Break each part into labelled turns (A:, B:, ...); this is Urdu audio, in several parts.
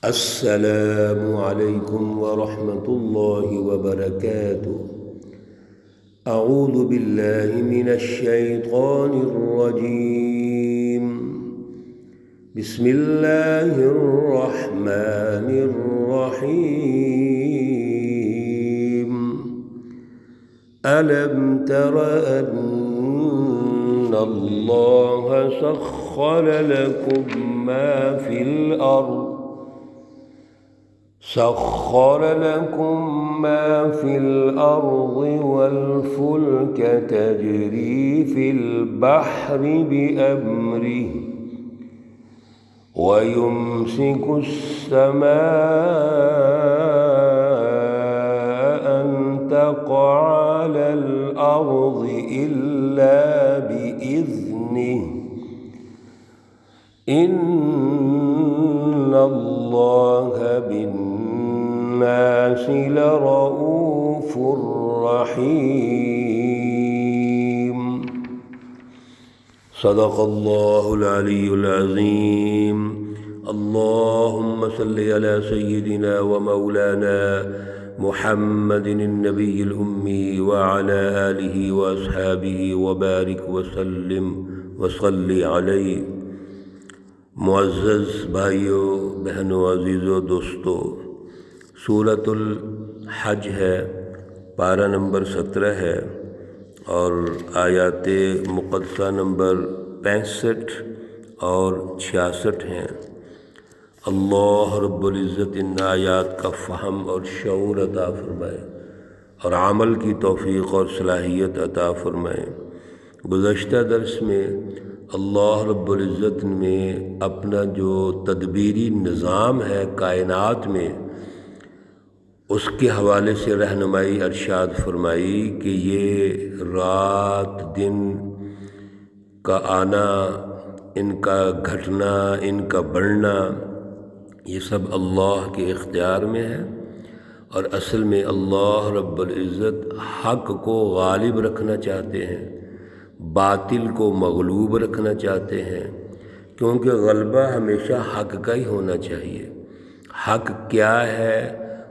A: السلام علیکم ورحمۃ اللہ وبرکاتہ۔ اعوذ باللہ من الشیطان الرجیم، بسم اللہ الرحمن الرحیم۔ ألم تر أن الله سخر لكم ما في الأرض والفلك تجري في البحر بأمره ويمسك السماء أن تقع على الأرض إلا بإذنه إن الله بالناس لرؤوف رحيم۔ صدق اللہ العلی العظیم۔ اللہم صل علی سیدنا ومولانا محمد النبی الأمی وعلى آلہ واصحابہ وبارک وسلم وصلی علیہ۔ معزز بھائیوں، بہنوں، عزیزوں، دوستو، سورۃ الحج ہے، پارہ نمبر 17 ہے اور آیات مقدسہ نمبر 65 اور 66 ہیں۔ اللہ رب العزت ان آیات کا فہم اور شعور عطا فرمائے اور عمل کی توفیق اور صلاحیت عطا فرمائے۔ گزشتہ درس میں اللہ رب العزت نے اپنا جو تدبیری نظام ہے کائنات میں، اس کے حوالے سے رہنمائی ارشاد فرمائی کہ یہ رات دن کا آنا، ان کا گھٹنا، ان کا بڑھنا، یہ سب اللہ کے اختیار میں ہے، اور اصل میں اللہ رب العزت حق کو غالب رکھنا چاہتے ہیں، باطل کو مغلوب رکھنا چاہتے ہیں، کیونکہ غلبہ ہمیشہ حق کا ہی ہونا چاہیے۔ حق کیا ہے؟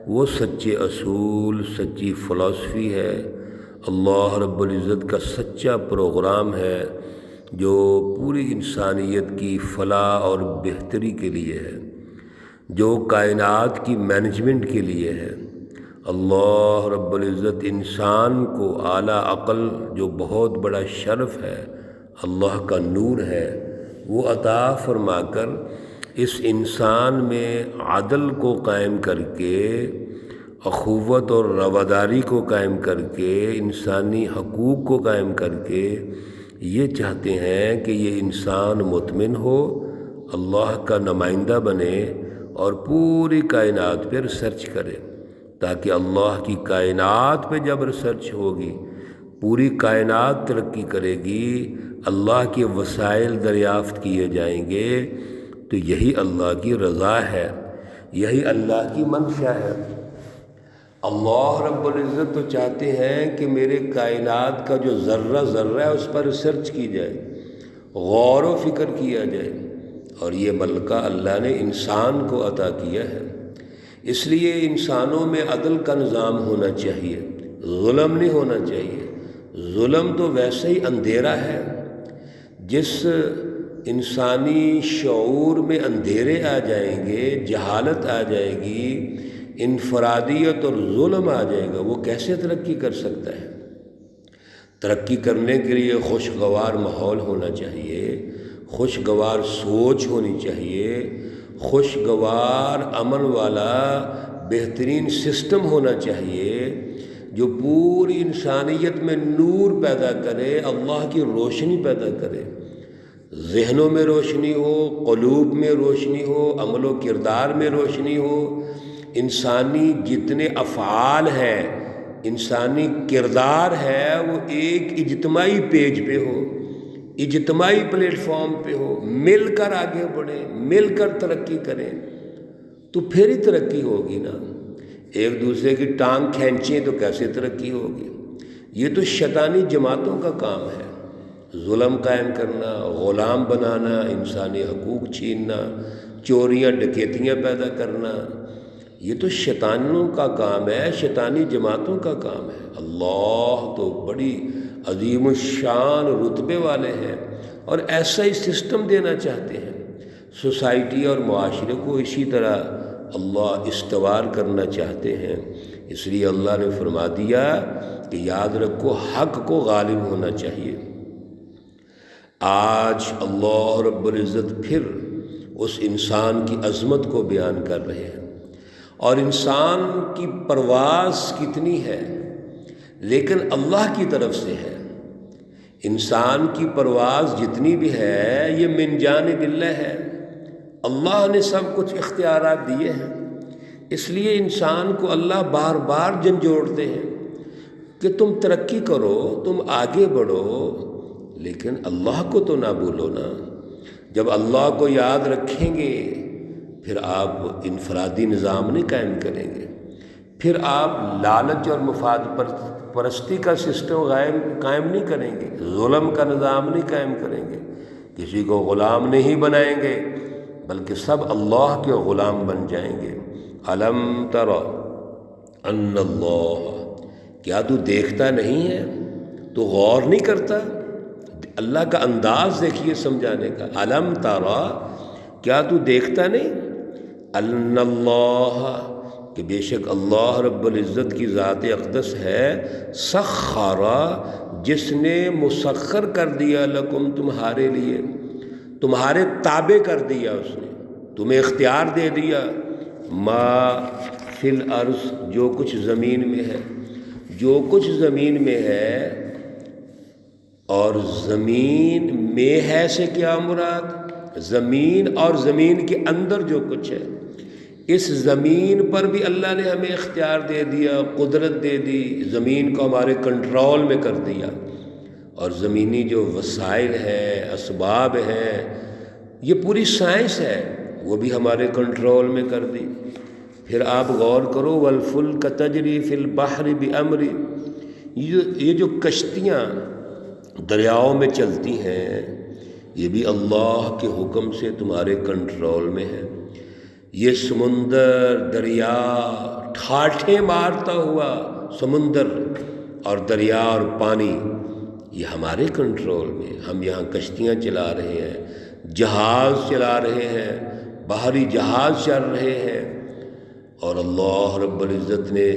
A: وہ سچے اصول، سچی فلسفی ہے، اللہ رب العزت کا سچا پروگرام ہے جو پوری انسانیت کی فلاح اور بہتری کے لیے ہے، جو کائنات کی مینجمنٹ کے لیے ہے۔ اللہ رب العزت انسان کو اعلیٰ عقل، جو بہت بڑا شرف ہے، اللہ کا نور ہے، وہ عطا فرما کر اس انسان میں عدل کو قائم کر کے، اخوت اور رواداری کو قائم کر کے، انسانی حقوق کو قائم کر کے یہ چاہتے ہیں کہ یہ انسان مطمئن ہو، اللہ کا نمائندہ بنے اور پوری کائنات پہ ریسرچ کرے، تاکہ اللہ کی کائنات پہ جب ریسرچ ہوگی، پوری کائنات ترقی کرے گی، اللہ کے وسائل دریافت کیے جائیں گے، تو یہی اللہ کی رضا ہے، یہی اللہ کی منشا ہے۔ اللہ رب العزت تو چاہتے ہیں کہ میرے کائنات کا جو ذرہ ذرہ ہے اس پر ریسرچ کی جائے، غور و فکر کیا جائے، اور یہ ملکہ اللہ نے انسان کو عطا کیا ہے۔ اس لیے انسانوں میں عدل کا نظام ہونا چاہیے، ظلم نہیں ہونا چاہیے۔ ظلم تو ویسے ہی اندھیرا ہے، جس انسانی شعور میں اندھیرے آ جائیں گے، جہالت آ جائے گی، انفرادیت اور ظلم آ جائے گا، وہ کیسے ترقی کر سکتا ہے؟ ترقی کرنے کے لیے خوشگوار ماحول ہونا چاہیے، خوشگوار سوچ ہونی چاہیے، خوشگوار امن والا بہترین سسٹم ہونا چاہیے جو پوری انسانیت میں نور پیدا کرے، اللہ کی روشنی پیدا کرے، ذہنوں میں روشنی ہو، قلوب میں روشنی ہو، عمل و کردار میں روشنی ہو، انسانی جتنے افعال ہیں، انسانی کردار ہے، وہ ایک اجتماعی پیج پہ ہو، اجتماعی پلیٹ فارم پہ ہو، مل کر آگے بڑھیں، مل کر ترقی کریں، تو پھر ہی ترقی ہوگی نا۔ ایک دوسرے کی ٹانگ کھینچیں تو کیسے ترقی ہوگی؟ یہ تو شیطانی جماعتوں کا کام ہے، ظلم قائم کرنا، غلام بنانا، انسانی حقوق چھیننا، چوریاں ڈکیتیاں پیدا کرنا، یہ تو شیطانوں کا کام ہے، شیطانی جماعتوں کا کام ہے۔ اللہ تو بڑی عظیم الشان رتبے والے ہیں اور ایسا ہی سسٹم دینا چاہتے ہیں سوسائٹی اور معاشرے کو، اسی طرح اللہ استوار کرنا چاہتے ہیں۔ اس لیے اللہ نے فرما دیا کہ یاد رکھو حق کو غالب ہونا چاہیے۔ آج اللہ رب العزت پھر اس انسان کی عظمت کو بیان کر رہے ہیں، اور انسان کی پرواز کتنی ہے لیکن اللہ کی طرف سے ہے۔ انسان کی پرواز جتنی بھی ہے یہ من جانب اللہ ہے، اللہ نے سب کچھ اختیارات دیے ہیں۔ اس لیے انسان کو اللہ بار بار جھنجھوڑتے ہیں کہ تم ترقی کرو، تم آگے بڑھو، لیکن اللہ کو تو نہ بھولو نا۔ جب اللہ کو یاد رکھیں گے پھر آپ انفرادی نظام نہیں قائم کریں گے، پھر آپ لالچ اور مفاد پرستی کا سسٹم قائم نہیں کریں گے، ظلم کا نظام نہیں قائم کریں گے، کسی کو غلام نہیں بنائیں گے بلکہ سب اللہ کے غلام بن جائیں گے۔ الم تر ان اللہ، کیا تو دیکھتا نہیں ہے، تو غور نہیں کرتا؟ اللہ کا انداز دیکھیے سمجھانے کا۔ الم ترا، کیا تو دیکھتا نہیں؟ ان اللہ، کہ بے شک اللہ رب العزت کی ذات اقدس ہے، سخر، جس نے مسخر کر دیا لکم، تمہارے لیے، تمہارے تابع کر دیا، اس نے تمہیں اختیار دے دیا، ما فی الارض، جو کچھ زمین میں ہے، جو کچھ زمین میں ہے۔ اور زمین میں ہے سے کیا مراد؟ زمین اور زمین کے اندر جو کچھ ہے، اس زمین پر بھی اللہ نے ہمیں اختیار دے دیا، قدرت دے دی، زمین کو ہمارے کنٹرول میں کر دیا، اور زمینی جو وسائل ہیں، اسباب ہیں، یہ پوری سائنس ہے، وہ بھی ہمارے کنٹرول میں کر دی۔ پھر آپ غور کرو، والفلک تجری فی البحر بامری، یہ جو کشتیاں دریاؤں میں چلتی ہیں یہ بھی اللہ کے حکم سے تمہارے کنٹرول میں ہے۔ یہ سمندر، دریا، ٹھاٹھیں مارتا ہوا سمندر اور دریا اور پانی، یہ ہمارے کنٹرول میں۔ ہم یہاں کشتیاں چلا رہے ہیں، جہاز چلا رہے ہیں، بحری جہاز چل رہے ہیں، اور اللہ رب العزت نے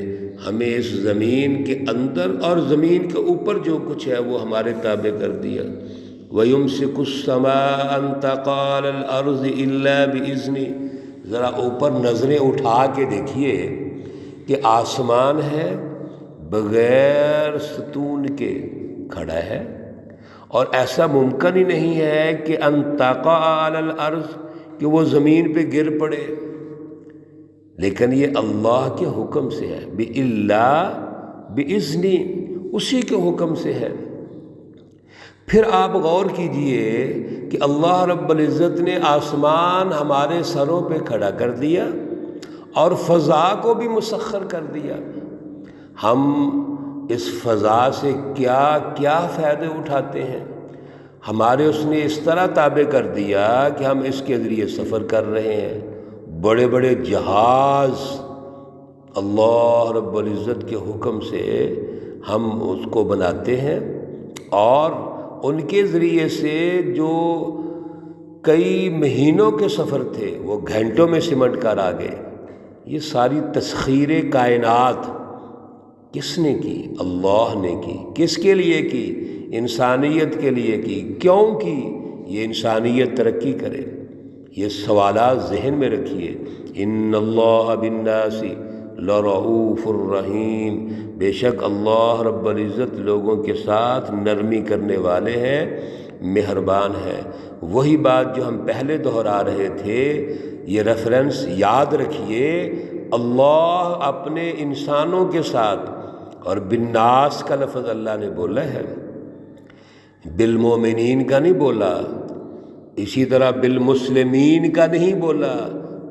A: ہمیں اس زمین کے اندر اور زمین کے اوپر جو کچھ ہے وہ ہمارے تابع کر دیا۔ وَيُمْسِكُ السَّمَاءَ أَن تَقَعَ عَلَى الْأَرْضِ إِلَّا بِإِذْنِهِ، ذرا اوپر نظریں اٹھا کے دیکھیے کہ آسمان ہے بغیر ستون کے کھڑا ہے، اور ایسا ممکن ہی نہیں ہے کہ ان تقع علی الارض، کہ وہ زمین پہ گر پڑے، لیکن یہ اللہ کے حکم سے ہے، بِإِلَّا بِإِذْنِ، اسی کے حکم سے ہے۔ پھر آپ غور کیجئے کہ اللہ رب العزت نے آسمان ہمارے سروں پہ کھڑا کر دیا اور فضا کو بھی مسخر کر دیا۔ ہم اس فضا سے کیا کیا فائدے اٹھاتے ہیں، ہمارے اس نے اس طرح تابع کر دیا کہ ہم اس کے ذریعے سفر کر رہے ہیں۔ بڑے بڑے جہاز اللہ رب العزت کے حکم سے ہم اس کو بناتے ہیں، اور ان کے ذریعے سے جو کئی مہینوں کے سفر تھے وہ گھنٹوں میں سمٹ کر آ گئے۔ یہ ساری تسخیر کائنات کس نے کی؟ اللہ نے کی۔ کس کے لیے کی؟ انسانیت کے لیے کی۔ کیوں کی؟ یہ انسانیت ترقی کرے۔ یہ سوالات ذہن میں رکھیے۔ ان اللہ بالناس لرؤوف الرحیم، بے شک اللہ رب العزت لوگوں کے ساتھ نرمی کرنے والے ہیں، مہربان ہیں۔ وہی بات جو ہم پہلے دہرا رہے تھے، یہ ریفرنس یاد رکھیے، اللہ اپنے انسانوں کے ساتھ، اور بالناس کا لفظ اللہ نے بولا ہے، بالمومنین کا نہیں بولا، اسی طرح بالمسلمین کا نہیں بولا،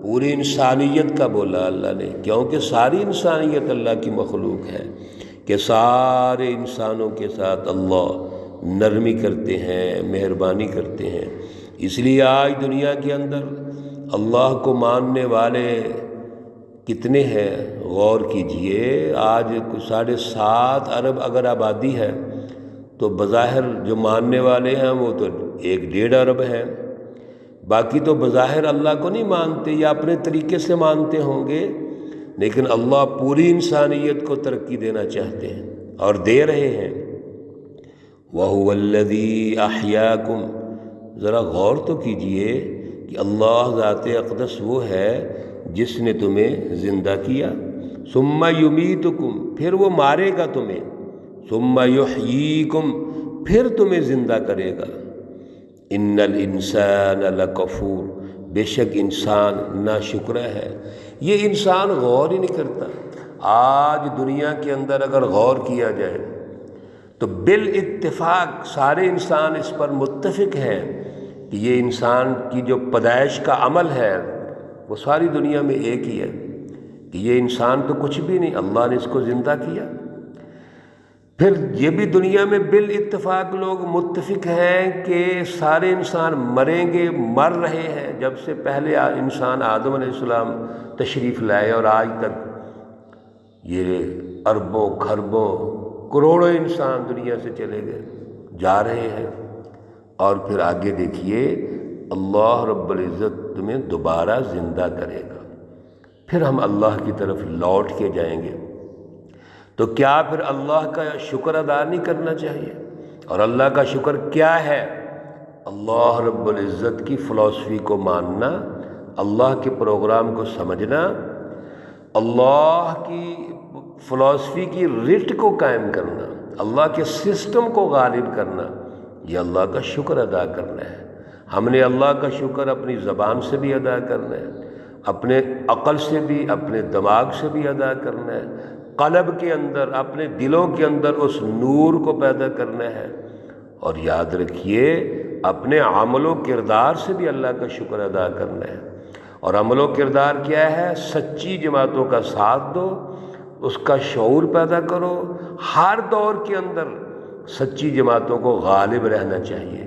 A: پوری انسانیت کا بولا اللہ نے، کیونکہ ساری انسانیت اللہ کی مخلوق ہے، کہ سارے انسانوں کے ساتھ اللہ نرمی کرتے ہیں، مہربانی کرتے ہیں۔ اس لیے آج دنیا کے اندر اللہ کو ماننے والے کتنے ہیں؟ غور کیجئے، آج 7.5 ارب اگر آبادی ہے تو بظاہر جو ماننے والے ہیں وہ تو 1.5 ارب ہیں، باقی تو بظاہر اللہ کو نہیں مانتے یا اپنے طریقے سے مانتے ہوں گے، لیکن اللہ پوری انسانیت کو ترقی دینا چاہتے ہیں اور دے رہے ہیں۔ وَهُوَ الَّذِي أَحْيَاكُمْ، ذرا غور تو کیجئے کہ اللہ ذات اقدس وہ ہے جس نے تمہیں زندہ کیا، ثُمَّ يُمِيتُكُمْ، پھر وہ مارے گا تمہیں، ثُمَّ يُحْيِيكُمْ، پھر تمہیں زندہ کرے گا۔ إِنَّ الْإِنسَانَ لَكَفُورٌ، بے شک انسان ناشکر ہے۔ یہ انسان غور ہی نہیں کرتا۔ آج دنیا کے اندر اگر غور کیا جائے تو بالاتفاق سارے انسان اس پر متفق ہیں کہ یہ انسان کی جو پیدائش کا عمل ہے وہ ساری دنیا میں ایک ہی ہے کہ یہ انسان تو کچھ بھی نہیں، اللہ نے اس کو زندہ کیا۔ پھر یہ بھی دنیا میں بالاتفاق لوگ متفق ہیں کہ سارے انسان مریں گے، مر رہے ہیں، جب سے پہلے انسان آدم علیہ السلام تشریف لائے اور آج تک یہ اربوں کھربوں کروڑوں انسان دنیا سے چلے گئے، جا رہے ہیں۔ اور پھر آگے دیکھیے، اللہ رب العزت تمہیں دوبارہ زندہ کرے گا، پھر ہم اللہ کی طرف لوٹ کے جائیں گے۔ تو کیا پھر اللہ کا شکر ادا نہیں کرنا چاہیے؟ اور اللہ کا شکر کیا ہے؟ اللہ رب العزت کی فلسفی کو ماننا، اللہ کے پروگرام کو سمجھنا، اللہ کی فلسفی کی رٹ کو قائم کرنا، اللہ کے سسٹم کو غالب کرنا، یہ اللہ کا شکر ادا کرنا ہے۔ ہم نے اللہ کا شکر اپنی زبان سے بھی ادا کرنا ہے، اپنے عقل سے بھی، اپنے دماغ سے بھی ادا کرنا ہے، قلب کے اندر، اپنے دلوں کے اندر اس نور کو پیدا کرنا ہے، اور یاد رکھیے اپنے عمل و کردار سے بھی اللہ کا شکر ادا کرنا ہے۔ اور عمل و کردار کیا ہے؟ سچی جماعتوں کا ساتھ دو، اس کا شعور پیدا کرو، ہر دور کے اندر سچی جماعتوں کو غالب رہنا چاہیے۔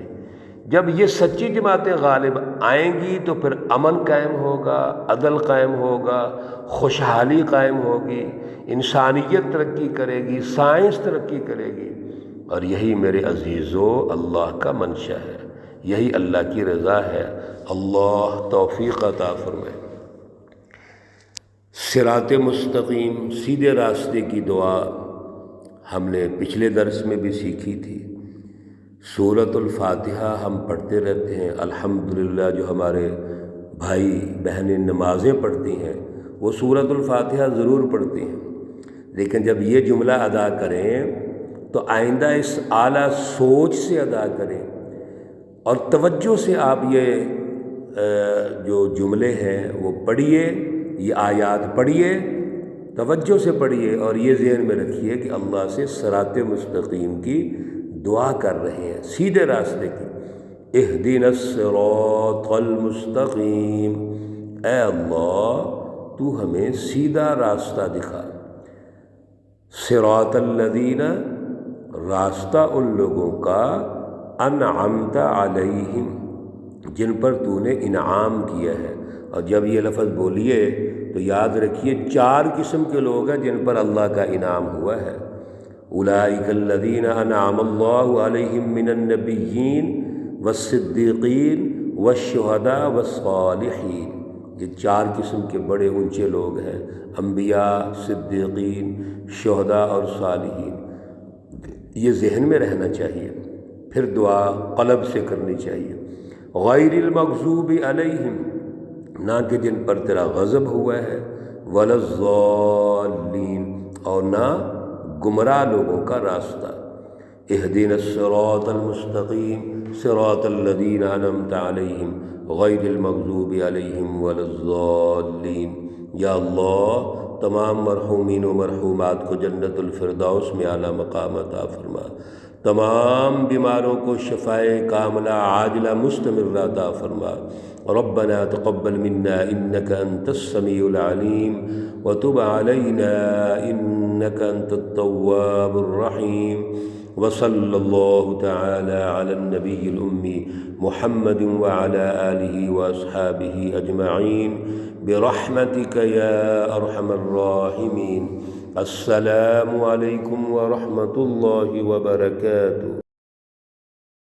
A: جب یہ سچی جماعتیں غالب آئیں گی تو پھر امن قائم ہوگا، عدل قائم ہوگا، خوشحالی قائم ہوگی، انسانیت ترقی کرے گی، سائنس ترقی کرے گی، اور یہی میرے عزیزو اللہ کا منشا ہے، یہی اللہ کی رضا ہے۔ اللہ توفیق عطا فرمائے۔ صراط مستقیم، سیدھے راستے کی دعا ہم نے پچھلے درس میں بھی سیکھی تھی۔ سورۃ الفاتحہ ہم پڑھتے رہتے ہیں، الحمدللہ جو ہمارے بھائی بہنیں نمازیں پڑھتی ہیں وہ سورۃ الفاتحہ ضرور پڑھتی ہیں، لیکن جب یہ جملہ ادا کریں تو آئندہ اس اعلیٰ سوچ سے ادا کریں اور توجہ سے آپ یہ جو جملے ہیں وہ پڑھیے، یہ آیات پڑھیے، توجہ سے پڑھیے، اور یہ ذہن میں رکھیے کہ اللہ سے صراط مستقیم کی دعا کر رہے ہیں، سیدھے راستے کی۔ اہدنا الصراط المستقیم، اے اللہ تو ہمیں سیدھا راستہ دکھا۔ صراط الذین، راستہ ان لوگوں کا، انعمت علیہم، جن پر تو نے انعام کیا ہے۔ اور جب یہ لفظ بولیے تو یاد رکھیے 4 قسم کے لوگ ہیں جن پر اللہ کا انعام ہوا ہے۔ اولئک الذین انعم اللہ علیہم من النبیین والصدیقین والشہداء والصالحین، یہ 4 قسم کے بڑے اونچے لوگ ہیں، انبیاء، صدیقین، شہداء اور صالحین۔ یہ ذہن میں رہنا چاہیے، پھر دعا قلب سے کرنی چاہیے۔ غیر المغضوب علیہم، نہ کہ جن پر تیرا غضب ہوا ہے، ولا الضالین، اور نہ گمراہ لوگوں کا راستہ۔ اہدنا الصراط المستقیم صراط الذین انعمت علیہم غیر المغضوب علیہم ولا الضالین۔ یا اللہ تمام مرحومین و مرحومات کو جنت الفردوس میں اعلیٰ مقام عطا فرما، تمام بیماروں کو شفائے کاملہ عاجلہ مستمرہ عطا فرما۔ ربنا تقبل منا انك انت السميع العليم وتب علينا انك انت التواب الرحيم وصلی اللہ تعالی علی النبی الأمی محمد وعلى آلہ واصحابہ اجمعین برحمتک یا ارحم الراحمین۔ السلام علیکم ورحمۃ اللہ وبرکاتہ۔